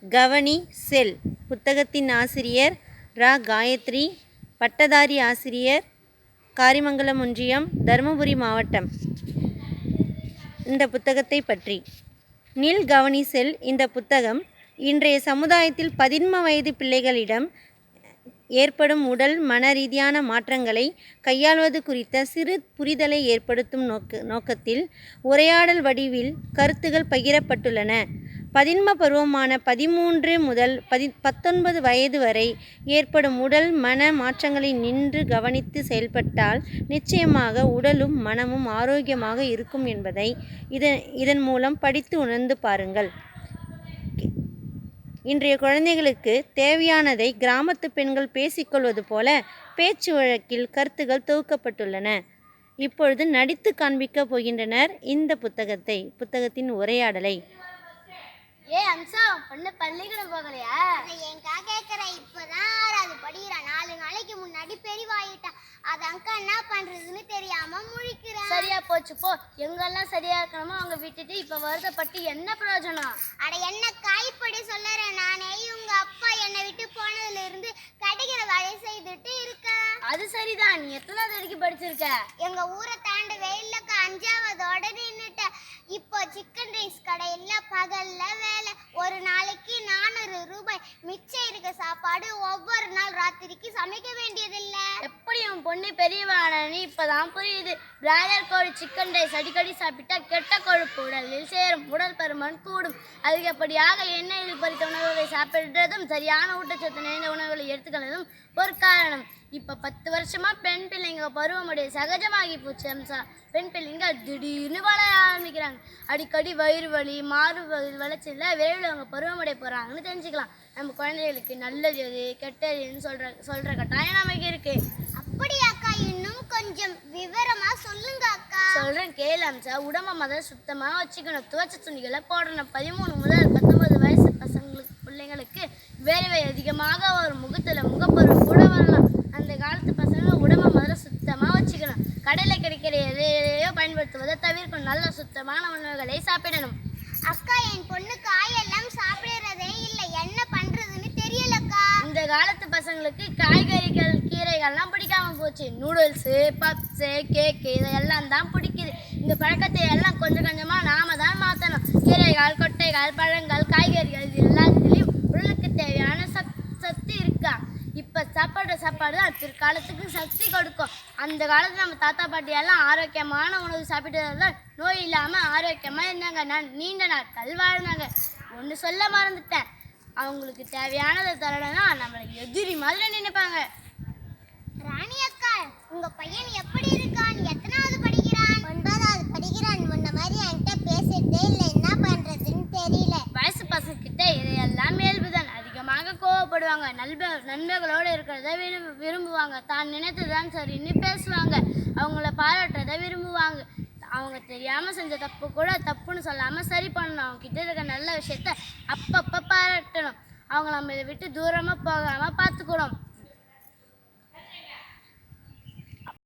கவனி செல். புத்தகத்தின் ஆசிரியர் ரா. காயத்ரி, பட்டதாரி ஆசிரியர், காரிமங்கலம் ஒன்றியம், தருமபுரி மாவட்டம். இந்த புத்தகத்தை பற்றி நில் கவனி செல். இந்த புத்தகம் இன்றைய சமுதாயத்தில் 11 வயது பிள்ளைகளிடம் ஏற்படும் உடல் மன ரீதியான மாற்றங்களை கையாள்வது குறித்த சிறு புரிதலை ஏற்படுத்தும் நோக்கத்தில் உரையாடல் வடிவில் கருத்துகள் பகிரப்பட்டுள்ளன. பதின்ம பருவமான 13 முதல் 19 வயது வரை ஏற்படும் உடல் மன மாற்றங்களை நின்று கவனித்து செயல்பட்டால் நிச்சயமாக உடலும் மனமும் ஆரோக்கியமாக இருக்கும் என்பதை இதன் மூலம் படித்து உணர்ந்து பாருங்கள். இன்றைய குழந்தைகளுக்கு தேவையானதை கிராமத்து பெண்கள் பேசிக்கொள்வது போல பேச்சு வழக்கில் கருத்துகள் தொகுக்கப்பட்டுள்ளன. இப்பொழுது நடித்து காண்பிக்கப் போகின்றனர் இந்த புத்தகத்தின் உரையாடலை. அம்சா, பொண்ணு பள்ளிக்கூடம் போகலையா? என்கா கேட்குற, இப்போதான் அது படிக்கிறா. 4 நாளைக்கு முன்னாடி பெரியவாயிட்டா. அது அக்கா என்ன பண்றதுன்னு தெரியாம முழிக்கிறேன். சரியா போச்சு போ. எங்கெல்லாம் சரியா இருக்கணுமோ அவங்க விட்டுட்டு இப்ப வருத்தப்பட்டு என்ன பிரயோஜனம்? அட என்ன காய்ப்படி சொல்லறேன் நானே. உங்க அப்பா என்னை விட்டு போனதுல இருந்து கிடைக்கிற வேலை செய்துட்டு இருக்கேன். அது சரிதான். நீ எத்தனாவது வரைக்கும் படிச்சிருக்க? எங்க ஊரை தாண்டவே இல்லக்கா. 5ஆவதோட நின்னுட்டேன். இப்போ சிக்கன் ரைஸ் கடையில பகல்ல வேலை. ஒரு நாளைக்கு 400 ரூபாய். மிச்சம் இருக்க சாப்பாடு ஒவ்வொரு நாள் ராத்திரிக்கு சமைக்க வேண்டியதில்லை. எப்படி உன் பொண்ணு பெரியவானு இப்பதான் புரியுது. பிராய்லர் கோழி சிக்கன் ரைஸ் அடிக்கடி சாப்பிட்டா கெட்ட கொழுப்பு உடலில் சேரும், உடல் பருமன் கூடும். அதிகப்படியாக எண்ணெயில் பொரித்த உணவுகளை சாப்பிடுறதும் சரியான ஊட்டச்சத்து நிறைந்த உணவுகளை எடுத்துக்கிறதும் ஒரு காரணம். இப்போ 10 வருஷமா பெண் பிள்ளைங்க பருவமுடைய சகஜமாகி போச்சு அம்சா. பெண் பிள்ளைங்க திடீர்னு வளர ஆரம்பிக்கிறாங்க. அடிக்கடி வயிறு வலி, மாறு வளர்ச்சியில் விரைவில் அவங்க பருவமுடைய போகிறாங்கன்னு தெரிஞ்சுக்கலாம். நம்ம குழந்தைகளுக்கு நல்லது எது கெட்டதுன்னு சொல்கிற கட்டாயம் நமக்கு இருக்கு. அப்படியாக்கா? இன்னும் கொஞ்சம் விவரமா சொல்லுங்க அக்கா. சொல்கிறேன் கேளு அம்சா. உடம்பை முதல்ல சுத்தமாக வச்சுக்கணும். துவைச்ச துணிகளை போடணும். 13 முதல் 19 வயசு பிள்ளைங்களுக்கு வேர்வை அதிகமாக ஒரு முகத்தில் முகப்பருவம் கூட வரலாம். அந்த காலத்து பசங்க உடம்பை முதல்ல சுத்தமாக வச்சுக்கணும். கடையில் கிடைக்கிற எதையோ பயன்படுத்துவதை தவிர்க்கணும். நல்ல சுத்தமான உணவுகளை சாப்பிடணும். அக்கா, என் பொண்ணு காயெல்லாம் சாப்பிடுறதே இல்லை. என்ன பண்றதுன்னு தெரியலக்கா. இந்த காலத்து பசங்களுக்கு காய்கறிகள் கீரைகள்லாம் பிடிக்காம போச்சு. நூடுல்ஸு, பப்ஸு, கேக்கு இதெல்லாம் தான் பிடிக்குது. இந்த பழக்கத்தை எல்லாம் கொஞ்சம் கொஞ்சமாக நாம தான் மாற்றணும். கீரைகள், கொட்டைகள், பழங்கள், காய்கறிகள் இது எல்லாத்துலேயும் உடலுக்கு தேவையான சக்தி இருக்கா. இப்போ சாப்பாடு தான் பிற்காலத்துக்கு சக்தி கொடுக்கும். அந்த காலத்தில் நம்ம தாத்தா பாட்டியெல்லாம் ஆரோக்கியமான உணவு சாப்பிட்டதால் நோய் இல்லாமல் ஆரோக்கியமாக இருந்தாங்க. நீண்ட நாட்கள் வாழ்ந்தாங்க. ஒன்று சொல்ல மறந்துட்டேன், அவங்களுக்கு தேவையானதை தரலைன்னா நம்மளை எதிரி மாதிரி நினைப்பாங்க. ராணி அக்கா, உங்க பையன் எப்படி இருக்கான்? எத்தனாவது படிக்கிறான்? 9வது படிக்கிறான். முன்ன மாதிரி என்கிட்ட பேசுறதே இல்லை. என்ன பண்றதுன்னு தெரியல. வயசு பசங்கிட்ட இதையெல்லாம் இயல்புதான். அதிகமாக கோவப்படுவாங்க. நண்பர்களோடு இருக்கிறத விரும்புவாங்க. தான் நினைத்ததுதான் சரின்னு பேசுவாங்க. அவங்கள பாராட்டுறதை விரும்புவாங்க. அவங்க தெரியாமல் செஞ்ச தப்பு கூட தப்புன்னு சொல்லாமல் சரி பண்ணணும். அவங்க கிட்ட இருக்க நல்ல விஷயத்த அப்பப்போ பாராட்டணும். அவங்க நம்ம இதை விட்டு தூரமாக போகாமல் பார்த்துக்கணும்.